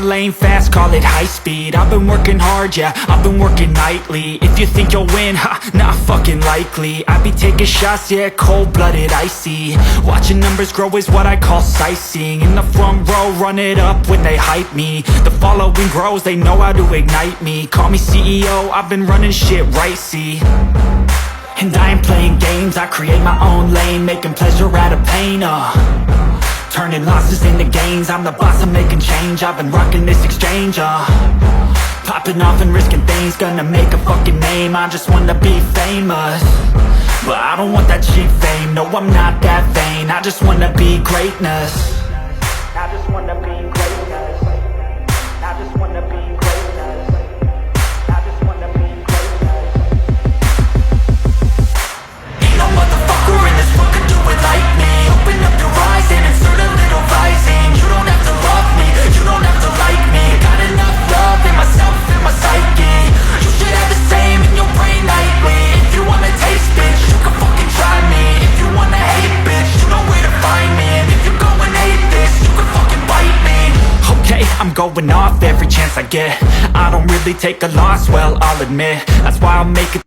lane fast, call it high speed. I've been working hard, yeah, I've been working nightly. If you think you'll win, ha, not fucking likely. I be taking shots, yeah, cold-blooded, icy. Watching numbers grow is what I call sightseeing. In the front row, run it up when they hype me. The following grows, they know how to ignite me. Call me CEO, I've been running shit right, see. And I ain't playing games, I create my own lane, making pleasure out of pain, turning losses into gains. I'm the boss, I'm making change. I've been rocking this exchange, popping off and risking things. Gonna make a fucking name, I just wanna be famous. But I don't want that cheap fame, no I'm not that vain. I just wanna be greatness. I just wanna be greatness. I just wanna be greatness. I just wanna be greatness. Ain't no motherfucker in this world could do it like me. Open up your eyes and insert a little rising. You don't have to love me, you don't have to like me. Got enough love in myself, in my psyche. You should have the same in your brain nightly. If you wanna taste, bitch, you can fucking try me. If you wanna hate, bitch, you know where to find me. And if you're going hate this, you can fucking bite me. Okay, I'm going off every chance I get. I don't really take a loss, well, I'll admit. That's why I'll make it